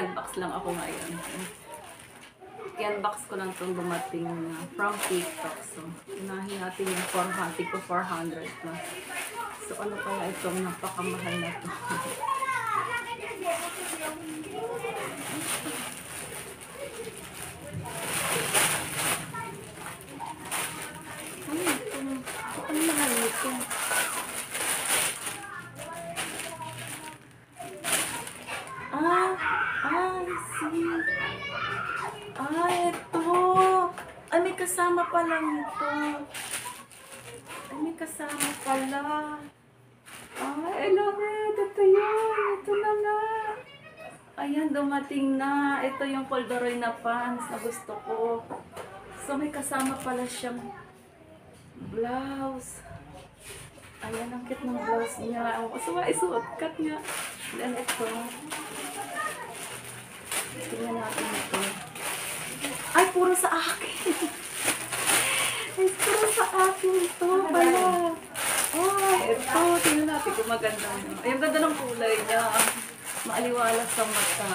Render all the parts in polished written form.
mag-unbox lang ako ngayon. I-unbox ko lang itong dumating from TikTok. So, unahin natin yung 400 to 400 plus. So, ano kaya itong napakamahal na ito? Ano mahal nito? Ito. Ay, may kasama pala nito. Ay, may kasama pala. Ay, I love it. Ito yun. Ito na nga. Ayan, dumating na. Ito yung corduroy na pants na gusto ko. So, may kasama pala siyang blouse. Ayan, ang cute ng blouse niya. So, isuot cut nga. Then, ito. Tingnan natin ito. Ay, puro sa akin. Ay, puro sa akin ito pala. Ay, ito. Tingnan natin kung maganda niya. Ay, ang ganda ng kulay niya. Maaliwalas sa mata.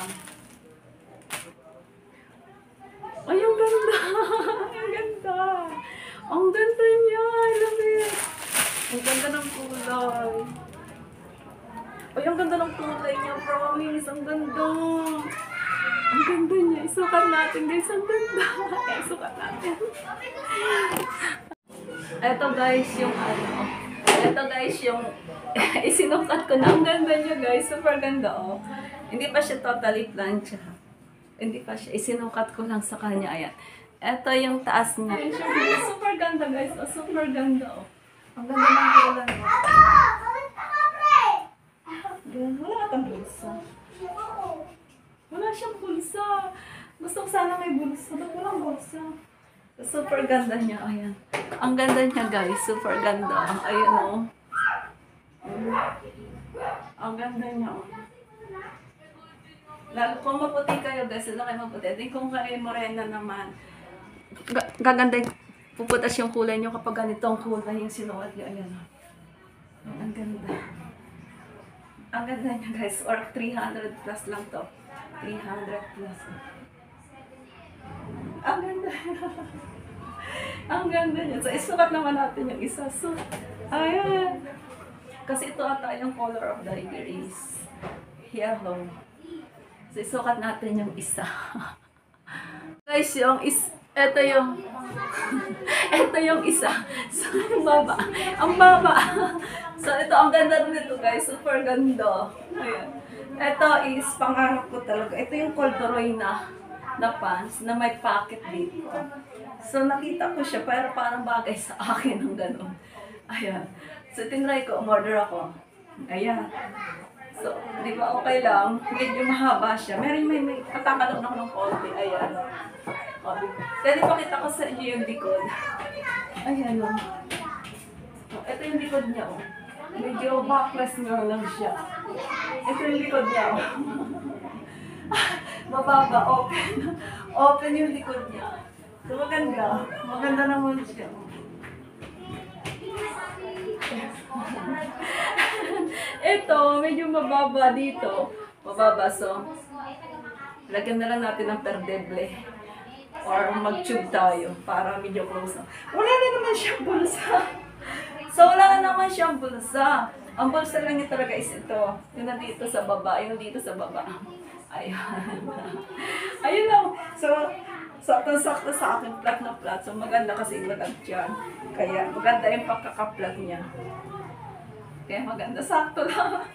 Ay, ang ganda. Ang ganda. Ang ganda niya. I love it. Ang ganda ng kulay. Ay, ang ganda ng kulay niya. Promise. Ang ganda. Ang ganda niya. Isukat natin, guys. Ang ganda. Isukat natin. Ito, guys, yung ano. Ito, guys, yung isinukat ko na. Ang ganda niya, guys. Super ganda, oh. Hindi pa siya totally plancha. Hindi pa siya. Isinukat ko lang sa kanya. Ayan. Ito yung taas niya. Super ganda, guys. Oh, super ganda, oh. Ang ganda ng kulay niya. Wala ka tang bulsa. Wala siyang bulsa. Gusto ko sana may bulsa. Ba't walang bulsa? Super ganda niya. Ayan. Ang ganda niya, guys. Super ganda. Ayan, oh. Ang ganda niya, oh. Lalo kung maputi kayo, guys. Lalo kayo maputi. Then kung kayo morena naman, gaganda yung puputas yung kulay niyo kapag ganitong kulay yung sinuot niyo. Ayan, oh. Ang ganda. Ang ganda niya, guys. Or 300 plus lang to. 300 plus. Ang ganda. Ang ganda niya. So, isukat naman natin yung isa. So, ayan. Kasi ito ata yung color of the year is yellow. So, isukat natin yung isa. Guys, yung ito yung ito yung isa. So, ang baba. Ang baba. So, ito, ang ganda rin ito, guys. Super ganda. Ayan. Ito is, pangarap ko talaga. Ito yung corduroy na pants na may pocket dito. So, nakita ko siya, pero parang bagay sa akin ng gano'n. Ayan. So, tinry ko, umorder ako. Ayan. So, di ba okay lang? Medyo mahaba siya. May patakalog na ako ng konti. Ayan. Pwede pakita ko sa inyo yung likod. Ayan o. Ito yung likod niya o. Medyo backless nga lang siya. Ito yung likod niya o. Mababa, open. Open yung likod niya. So maganda. Maganda naman siya. Ito, medyo mababa dito. Mababa, so lagyan na lang natin ng perdeble. Or mag-tube tayo para medyo close na. Wala na naman siyang bulsa. So, wala na naman siyang bulsa. Ang bulsa lang niya talaga is ito. Yung nandito sa baba. Yung dito sa baba. Ayan. Ayun lang. So, sakto-sakto sa akin flat na flat. So, maganda kasi ilagad dyan. Kaya, maganda yung pagkaka-flat niya. Kaya maganda. Sakto lang.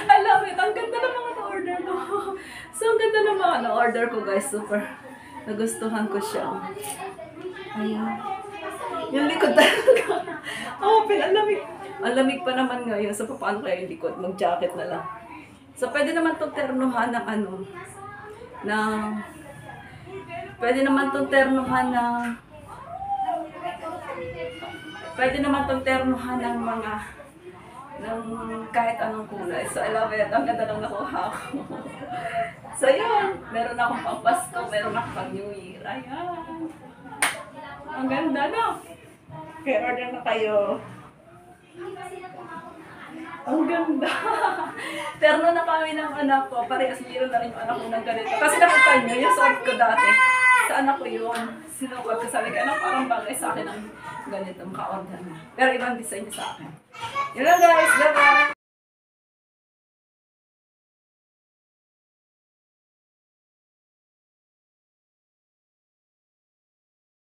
I love it. Ang ganda ng mga na-order ko. So, ang ganda ng mga na-order ko, guys. Super. Nagustuhan ko siya. Ayan. Yung likod talaga. Open. Ang lamig. Ang lamig pa naman ngayon. So, paano kaya yung likod? Mag-jacket na lang. So, pwede naman itong ternuhan ng ano. Pwede naman itong ternuhan ng mga kahit anong kulay. So, I love it. Ang ganda lang nakuha ko. So, yun. Meron akong pang Pasko, meron akong pang New Year. Ayan. Ang ganda, no? Kaya order na kayo. Ang ganda. Terno na kami ng anak ko. Parehas meron na rin yung anak ko ng ganito. Kasi nakita niyo, yung suot ko dati. Sa anak ko yun. Sinukat ko. Sabi ko, anak, parang bagay sa akin ang ganito. Maka-order na. Pero ibang design niya sa akin. Yun lang guys. Bye-bye.